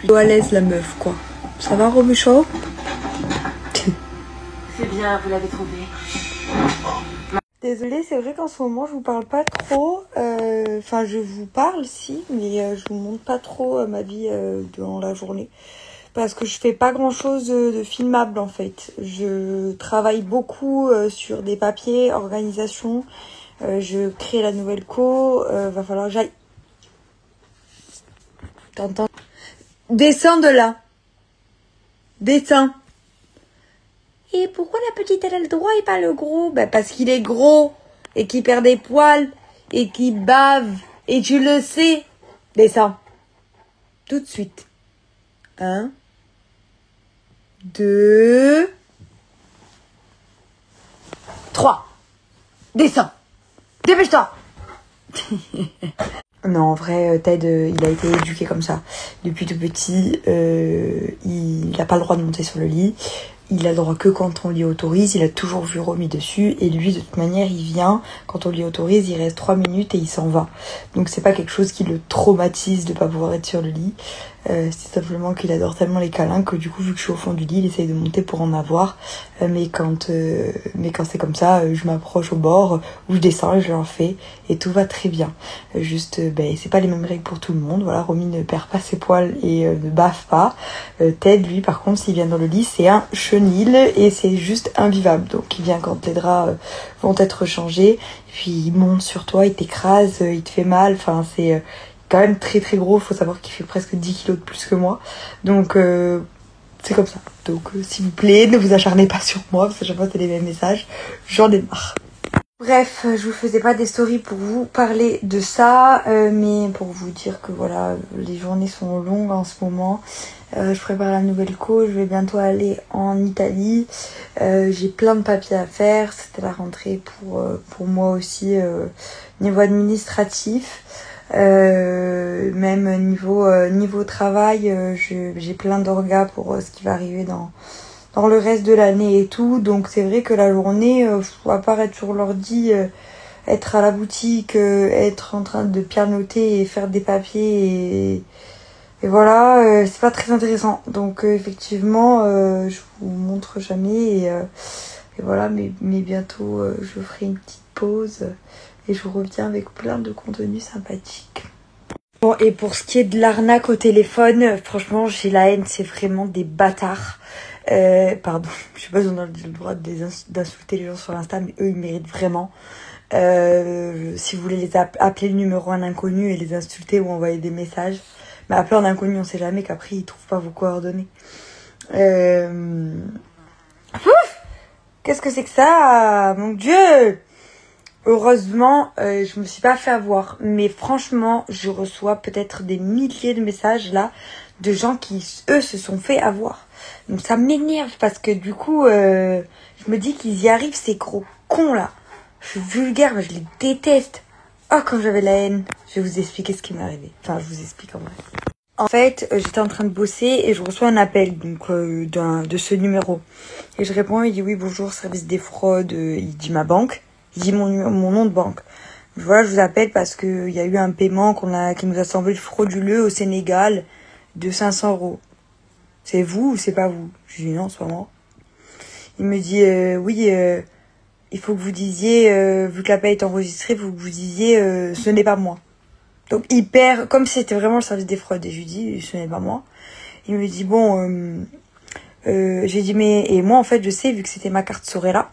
plutôt à l'aise la meuf quoi. Ça va Romucho? C'est bien, vous l'avez trouvé. Désolée, c'est vrai qu'en ce moment je vous parle pas trop. Enfin je vous parle si, mais je vous montre pas trop ma vie dans la journée. Parce que je fais pas grand chose de filmable en fait. Je travaille beaucoup sur des papiers, organisation. Je crée la nouvelle co. Va falloir que j'aille. T'entends? Descends de là. Descends. Et pourquoi la petite elle a le droit et pas le gros? Ben parce qu'il est gros et qu'il perd des poils et qu'il bave. Et tu le sais. Descends. Tout de suite. 1, 2, 3. Descends. Dépêche-toi. Non, en vrai, Ted, il a été éduqué comme ça. Depuis tout petit, il n'a pas le droit de monter sur le lit. Il a le droit que quand on lui autorise. Il a toujours vu Romy dessus. Et lui, de toute manière, il vient. Quand on lui autorise, il reste 3 minutes et il s'en va. Donc c'est pas quelque chose qui le traumatise de pas pouvoir être sur le lit. C'est simplement qu'il adore tellement les câlins que du coup, vu que je suis au fond du lit, il essaye de monter pour en avoir. Mais quand c'est comme ça, je m'approche au bord, ou je descends et je leur fais. Et tout va très bien. Juste, c'est pas les mêmes règles pour tout le monde. Voilà, Romy ne perd pas ses poils et ne baffe pas. Ted, lui, par contre, s'il vient dans le lit, c'est un chenil et c'est juste invivable. Donc il vient quand les draps vont être changés. Et puis il monte sur toi, il t'écrase, il te fait mal. Enfin, c'est quand même très très gros. Il faut savoir qu'il fait presque 10 kilos de plus que moi. Donc c'est comme ça. Donc s'il vous plaît, ne vous acharnez pas sur moi parce que chaque fois c'est les mêmes messages. J'en ai marre. Bref, je vous faisais pas des stories pour vous parler de ça, mais pour vous dire que voilà, les journées sont longues en ce moment. Je prépare la nouvelle co, je vais bientôt aller en Italie. J'ai plein de papiers à faire, c'était la rentrée pour moi aussi niveau administratif. Même niveau travail, j'ai plein d'orgas pour ce qui va arriver dans le reste de l'année et tout. Donc c'est vrai que la journée, à part être sur l'ordi, être à la boutique, être en train de pianoter et faire des papiers et voilà, c'est pas très intéressant. Donc effectivement, je vous montre jamais et voilà, mais bientôt je ferai une petite pause et je reviens avec plein de contenus sympathiques. Bon, et pour ce qui est de l'arnaque au téléphone, franchement j'ai la haine, c'est vraiment des bâtards. Pardon, je sais pas si on a le droit d'insulter les gens sur Insta, mais eux ils méritent vraiment. Si vous voulez les appeler le numéro un inconnu et les insulter ou envoyer des messages, mais appeler un inconnu, on sait jamais qu'après ils trouvent pas vos coordonnées. Qu'est-ce que c'est que ça? Mon Dieu! Heureusement, je me suis pas fait avoir. Mais franchement, je reçois peut-être des milliers de messages là de gens qui, eux, se sont fait avoir. Donc ça m'énerve parce que du coup, je me dis qu'ils y arrivent, ces gros cons là. Je suis vulgaire, mais je les déteste. Oh, quand j'avais la haine. Je vais vous expliquer ce qui m'est arrivé. Enfin, je vous explique en vrai. En fait, j'étais en train de bosser et je reçois un appel donc de ce numéro. Et je réponds, il dit oui, bonjour, service des fraudes. Il dit ma banque. Il dit mon nom de banque. Voilà, je vous appelle parce que il y a eu un paiement qui nous a semblé frauduleux au Sénégal de 500 €. C'est vous ou c'est pas vous? Je dis non, c'est pas moi. Il me dit oui, il faut que vous disiez, vu que la paie est enregistrée, il faut que vous disiez ce n'est pas moi. Donc hyper, comme si c'était vraiment le service des fraudes. Et je lui dis ce n'est pas moi. Il me dit bon, j'ai dit mais et moi en fait je sais vu que c'était ma carte Sorella.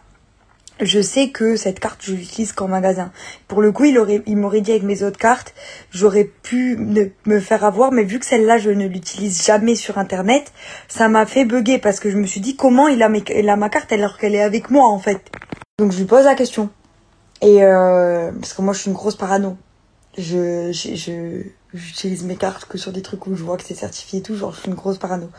Je sais que cette carte, je l'utilise qu'en magasin. Pour le coup, il m'aurait dit avec mes autres cartes, j'aurais pu me faire avoir, mais vu que celle-là, je ne l'utilise jamais sur Internet, ça m'a fait bugger parce que je me suis dit comment il a ma carte alors qu'elle est avec moi, en fait. Donc, je lui pose la question. Et, parce que moi, je suis une grosse parano. J'utilise mes cartes que sur des trucs où je vois que c'est certifié et tout, genre, je suis une grosse parano.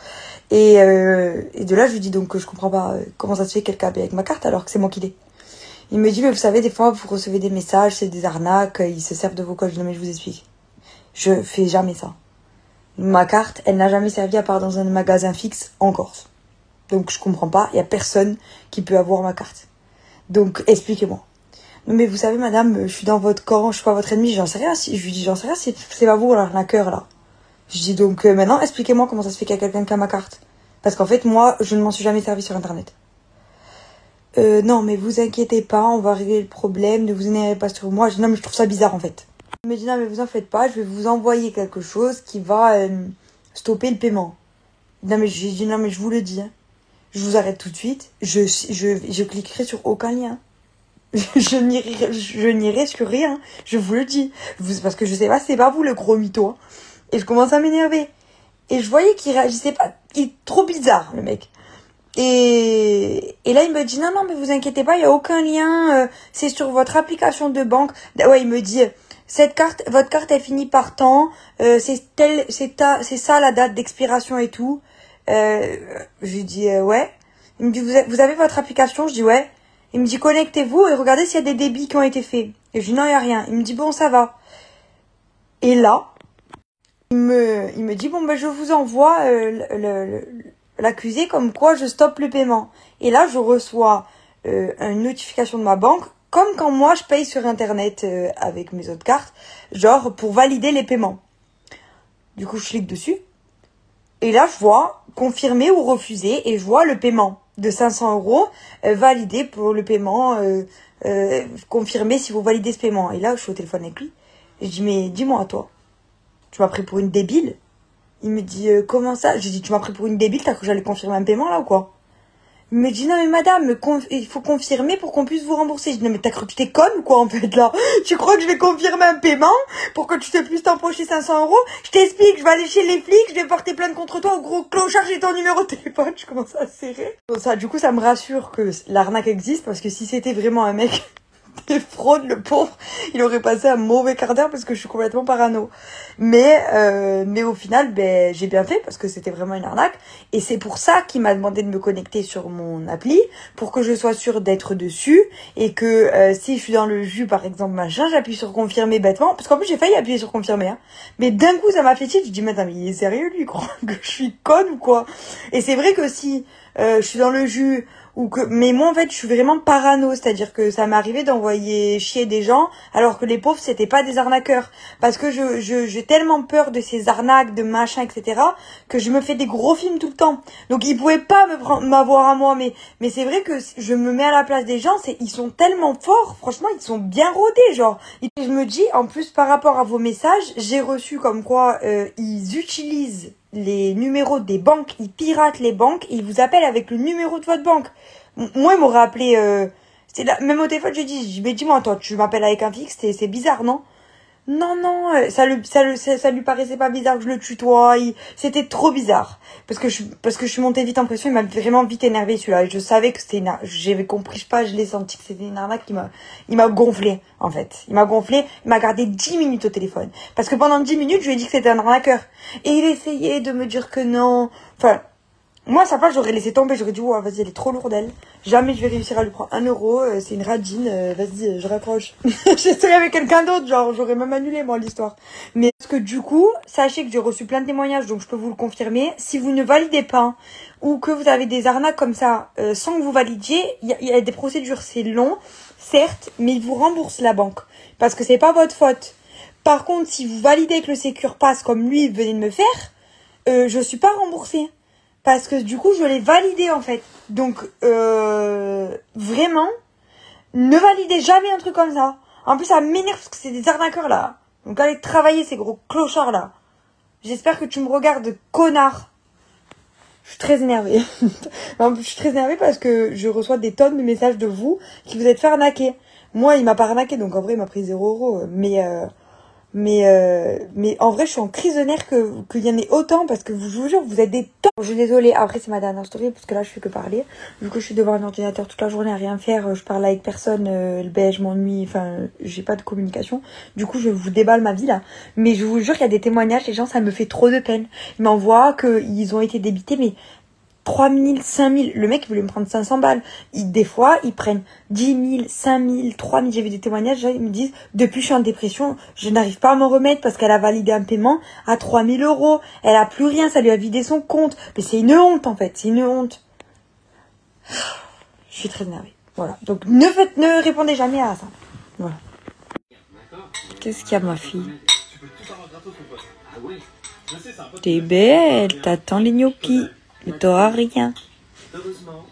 Et de là, je lui dis donc que je comprends pas comment ça se fait quelqu'un avec ma carte alors que c'est moi qui l'ai. Il me dit, mais vous savez, des fois, vous recevez des messages, c'est des arnaques, ils se servent de vos codes. Non, mais je vous explique. Je fais jamais ça. Ma carte, elle n'a jamais servi à part dans un magasin fixe en Corse. Donc, je comprends pas. Il y a personne qui peut avoir ma carte. Donc, expliquez-moi. Non, mais vous savez, madame, je suis dans votre camp, je suis pas votre ennemi, j'en sais rien. Je lui dis, j'en sais rien, c'est pas vous l'arnaqueur, là. Je dis donc maintenant, expliquez-moi comment ça se fait qu'il y a quelqu'un qui a ma carte. Parce qu'en fait, moi, je ne m'en suis jamais servi sur Internet. Non, mais vous inquiétez pas, on va régler le problème, ne vous énervez pas sur moi. Je dis non, mais je trouve ça bizarre en fait. Il me dit non, mais vous en faites pas, je vais vous envoyer quelque chose qui va stopper le paiement. Non, mais j'ai dit non, mais je vous le dis. Hein. Je vous arrête tout de suite. Je cliquerai sur aucun lien. Je n'irai sur rien. Je vous le dis. Parce que je sais pas, c'est pas vous le gros mytho. Hein. Et je commence à m'énerver. Et je voyais qu'il réagissait pas. Il est trop bizarre, le mec. Et là, il me dit, non, mais vous inquiétez pas, il n'y a aucun lien, c'est sur votre application de banque. Ouais, il me dit, votre carte est finie par temps, c'est ça la date d'expiration et tout. Je lui dis, ouais. Il me dit, vous avez votre application? Je dis, ouais. Il me dit, connectez-vous et regardez s'il y a des débits qui ont été faits. Et je dis, non, il n'y a rien. Il me dit, bon, ça va. Et là, il me dit, bon, ben, je vous envoie l'accusé comme quoi je stoppe le paiement. Et là, je reçois une notification de ma banque, comme quand moi, je paye sur Internet avec mes autres cartes, genre pour valider les paiements. Du coup, je clique dessus. Et là, je vois confirmer ou refuser et je vois le paiement de 500 € validé pour le paiement, confirmer si vous validez ce paiement. Et là, je suis au téléphone avec lui. Et je dis, mais dis-moi, toi, tu m'as pris pour une débile? Il me dit, comment ça? J'ai dit, tu m'as pris pour une débile, t'as cru que j'allais confirmer un paiement là ou quoi? Il me dit, non mais madame, il faut confirmer pour qu'on puisse vous rembourser. Je dis, non mais t'as cru que t'es conne ou quoi en fait là? Tu crois que je vais confirmer un paiement pour que tu te puisses t'empocher 500 €? Je t'explique, je vais aller chez les flics, je vais porter plainte contre toi au gros clochard, j'ai ton numéro de téléphone. Je commence à serrer. Ça, du coup, ça me rassure que l'arnaque existe parce que si c'était vraiment un mec... des fraudes, le pauvre, il aurait passé un mauvais quart d'heure parce que je suis complètement parano. Mais au final, ben, j'ai bien fait parce que c'était vraiment une arnaque. Et c'est pour ça qu'il m'a demandé de me connecter sur mon appli pour que je sois sûre d'être dessus et que si je suis dans le jus, par exemple, machin, j'appuie sur confirmer bêtement. Parce qu'en plus, j'ai failli appuyer sur confirmer. Hein. Mais d'un coup, ça m'a fait tilt. Je dis, mais attends, mais il est sérieux, lui, il croit que je suis conne ou quoi? Et c'est vrai que si je suis dans le jus... mais moi en fait je suis vraiment parano, c'est-à-dire que ça m'est arrivé d'envoyer chier des gens alors que les pauvres c'était pas des arnaqueurs parce que j'ai tellement peur de ces arnaques, de machin, etc. que je me fais des gros films tout le temps. Donc ils pouvaient pas m'avoir à moi, mais c'est vrai que je me mets à la place des gens, ils sont tellement forts, franchement ils sont bien rodés, genre. Et je me dis en plus par rapport à vos messages, j'ai reçu comme quoi ils utilisent les numéros des banques, ils piratent les banques, ils vous appellent avec le numéro de votre banque. Moi, il m'aurait appelé... même au téléphone, j'ai dit, mais dis-moi, toi, tu m'appelles avec un fixe, c'est bizarre, non? Non, ça lui paraissait pas bizarre que je le tutoie. C'était trop bizarre. Parce que je suis montée vite en pression, il m'a vraiment vite énervé celui-là. Je savais que c'était une arnaque. J'avais compris, je sais pas, je l'ai senti que c'était une arnaque il m'a gonflé, en fait. Il m'a gonflé, il m'a gardé 10 minutes au téléphone. Parce que pendant 10 minutes, je lui ai dit que c'était un arnaqueur. Et il essayait de me dire que non. Enfin, moi, à sa place, j'aurais laissé tomber. J'aurais dit, ouais, vas-y, elle est trop lourde, elle. Jamais je vais réussir à lui prendre 1 €. C'est une radine. Vas-y, je raccroche. J'essaye avec quelqu'un d'autre. Genre, j'aurais même annulé, moi, l'histoire. Mais parce que du coup, sachez que j'ai reçu plein de témoignages, donc je peux vous le confirmer. Si vous ne validez pas ou que vous avez des arnaques comme ça, sans que vous validiez, il y a des procédures. C'est long, certes, mais ils vous remboursent la banque. Parce que c'est pas votre faute. Par contre, si vous validez que le Sécure passe comme lui venait de me faire, je suis pas remboursée. Parce que du coup, je l'ai validé en fait. Donc, vraiment, ne validez jamais un truc comme ça. En plus, ça m'énerve parce que c'est des arnaqueurs là. Donc, allez travailler ces gros clochards là. J'espère que tu me regardes, connard. Je suis très énervée. Je suis très énervée parce que je reçois des tonnes de messages de vous qui vous êtes fait arnaquer. Moi, il m'a pas arnaqué, donc en vrai, il m'a pris 0 €. Mais en vrai, je suis en crise de nerfs qu'il y en ait autant parce que je vous jure, vous êtes des temps. Je suis désolée, après c'est ma dernière story parce que là je fais que parler. Vu que je suis devant un ordinateur toute la journée à rien faire, je parle avec personne, je m'ennuie, enfin j'ai pas de communication. Du coup, je vous déballe ma vie là. Mais je vous jure qu'il y a des témoignages, les gens, ça me fait trop de peine. Ils m'envoient qu'ils ont été débités, mais 3 000, 5 000, le mec il voulait me prendre 500 balles. Des fois, ils prennent 10 000, 5 000, 3 000. J'ai vu des témoignages, ils me disent, depuis je suis en dépression, je n'arrive pas à m'en remettre parce qu'elle a validé un paiement à 3 000 €. Elle a plus rien, ça lui a vidé son compte. Mais c'est une honte en fait, c'est une honte. Je suis très énervée. Voilà, donc ne répondez jamais à ça. Voilà. Qu'est-ce qu'il y a ma fille? T'es belle, t'attends les gnocchis, mais t'auras rien. Heureusement,